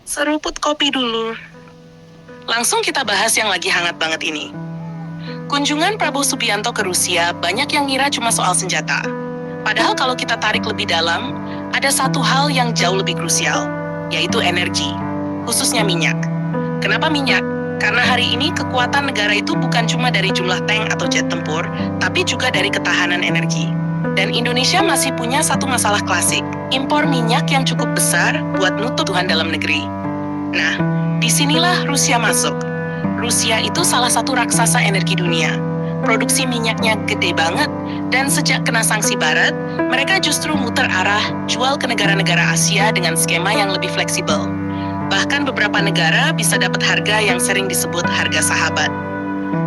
Seruput kopi dulu. Langsung kita bahas yang lagi hangat banget ini. Kunjungan Prabowo Subianto ke Rusia banyak yang ngira cuma soal senjata. Padahal kalau kita tarik lebih dalam, ada satu hal yang jauh lebih krusial, yaitu energi, khususnya minyak. Kenapa minyak? Karena hari ini kekuatan negara itu bukan cuma dari jumlah tank atau jet tempur, tapi juga dari ketahanan energi. Dan Indonesia masih punya satu masalah klasik, impor minyak yang cukup besar buat nutup kebutuhan dalam negeri. Nah, disinilah Rusia masuk. Rusia itu salah satu raksasa energi dunia. Produksi minyaknya gede banget, dan sejak kena sanksi barat, mereka justru muter arah jual ke negara-negara Asia dengan skema yang lebih fleksibel. Bahkan beberapa negara bisa dapat harga yang sering disebut harga sahabat.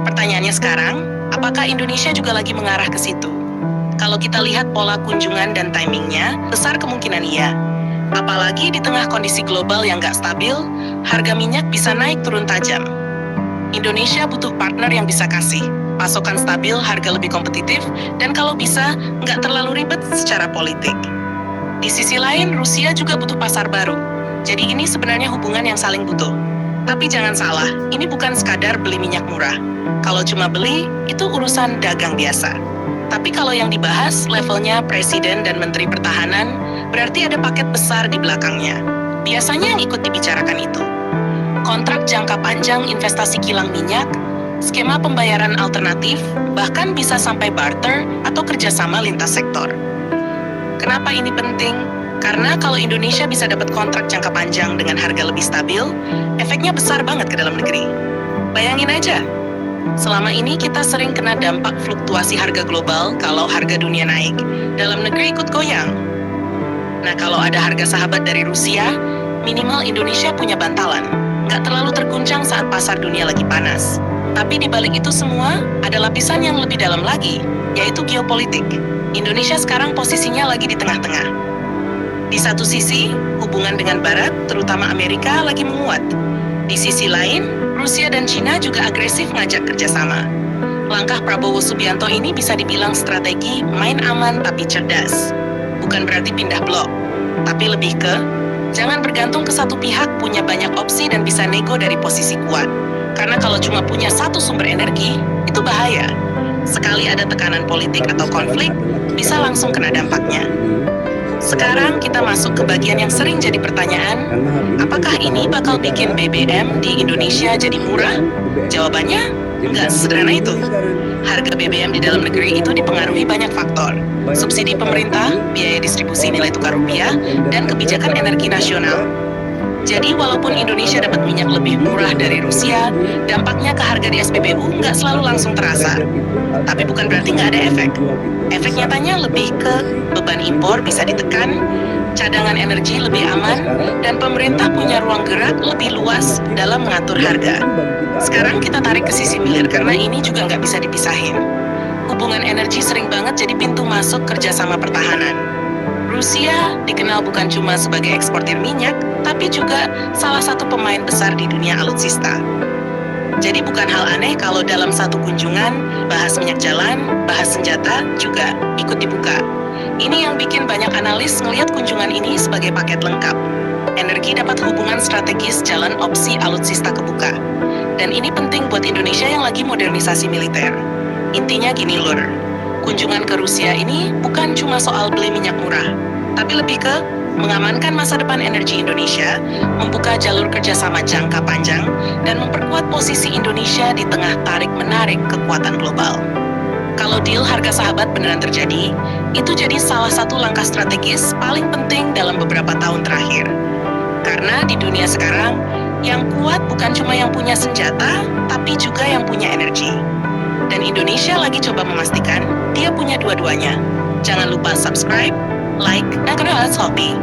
Pertanyaannya sekarang, apakah Indonesia juga lagi mengarah ke situ? Kalau kita lihat pola kunjungan dan timingnya, besar kemungkinan iya. Apalagi di tengah kondisi global yang nggak stabil, harga minyak bisa naik turun tajam. Indonesia butuh partner yang bisa kasih pasokan stabil, harga lebih kompetitif, dan kalau bisa, nggak terlalu ribet secara politik. Di sisi lain, Rusia juga butuh pasar baru. Jadi ini sebenarnya hubungan yang saling butuh. Tapi jangan salah, ini bukan sekadar beli minyak murah. Kalau cuma beli, itu urusan dagang biasa. Tapi kalau yang dibahas levelnya presiden dan menteri pertahanan, berarti ada paket besar di belakangnya. Biasanya yang ikut dibicarakan itu kontrak jangka panjang investasi kilang minyak, skema pembayaran alternatif, bahkan bisa sampai barter atau kerjasama lintas sektor. Kenapa ini penting? Karena kalau Indonesia bisa dapat kontrak jangka panjang dengan harga lebih stabil, efeknya besar banget ke dalam negeri. Bayangin aja, selama ini kita sering kena dampak fluktuasi harga global kalau harga dunia naik, dalam negeri ikut goyang. Nah, kalau ada harga sahabat dari Rusia, minimal Indonesia punya bantalan. Nggak terlalu terguncang saat pasar dunia lagi panas. Tapi di balik itu semua, ada lapisan yang lebih dalam lagi, yaitu geopolitik. Indonesia sekarang posisinya lagi di tengah-tengah. Di satu sisi, hubungan dengan Barat, terutama Amerika, lagi menguat. Di sisi lain, Rusia dan Cina juga agresif ngajak kerjasama. Langkah Prabowo Subianto ini bisa dibilang strategi main aman tapi cerdas. Bukan berarti pindah blok, tapi lebih ke jangan bergantung ke satu pihak, punya banyak opsi dan bisa nego dari posisi kuat. Karena kalau cuma punya satu sumber energi, itu bahaya. Sekali ada tekanan politik atau konflik, bisa langsung kena dampaknya. Sekarang kita masuk ke bagian yang sering jadi pertanyaan, apakah ini bakal bikin BBM di Indonesia jadi murah? Jawabannya, nggak sesederhana itu. Harga BBM di dalam negeri itu dipengaruhi banyak faktor. Subsidi pemerintah, biaya distribusi nilai tukar rupiah, dan kebijakan energi nasional. Jadi walaupun Indonesia dapat minyak lebih murah dari Rusia, dampaknya ke harga di SPBU nggak selalu langsung terasa. Tapi bukan berarti nggak ada efek. Efek nyatanya lebih ke beban impor bisa ditekan, cadangan energi lebih aman, dan pemerintah punya ruang gerak lebih luas dalam mengatur harga. Sekarang kita tarik ke sisi hilir karena ini juga nggak bisa dipisahin. Hubungan energi sering banget jadi pintu masuk kerjasama pertahanan. Rusia dikenal bukan cuma sebagai eksportir minyak, tapi juga salah satu pemain besar di dunia alutsista. Jadi bukan hal aneh kalau dalam satu kunjungan, bahas minyak jalan, bahas senjata juga ikut dibuka. Ini yang bikin banyak analis ngelihat kunjungan ini sebagai paket lengkap. Energi dapat hubungan strategis, jalan opsi alutsista kebuka. Dan ini penting buat Indonesia yang lagi modernisasi militer. Intinya gini lur, kunjungan ke Rusia ini bukan cuma soal beli minyak murah, tapi lebih ke mengamankan masa depan energi Indonesia, membuka jalur kerjasama jangka panjang, dan memperkuat posisi Indonesia di tengah tarik-menarik kekuatan global. Kalau deal harga sahabat beneran terjadi, itu jadi salah satu langkah strategis paling penting dalam beberapa tahun terakhir. Karena di dunia sekarang, yang kuat bukan cuma yang punya senjata, tapi juga yang punya energi. Dan Indonesia lagi coba memastikan dia punya dua-duanya. Jangan lupa subscribe, like, dan kedua Shopee.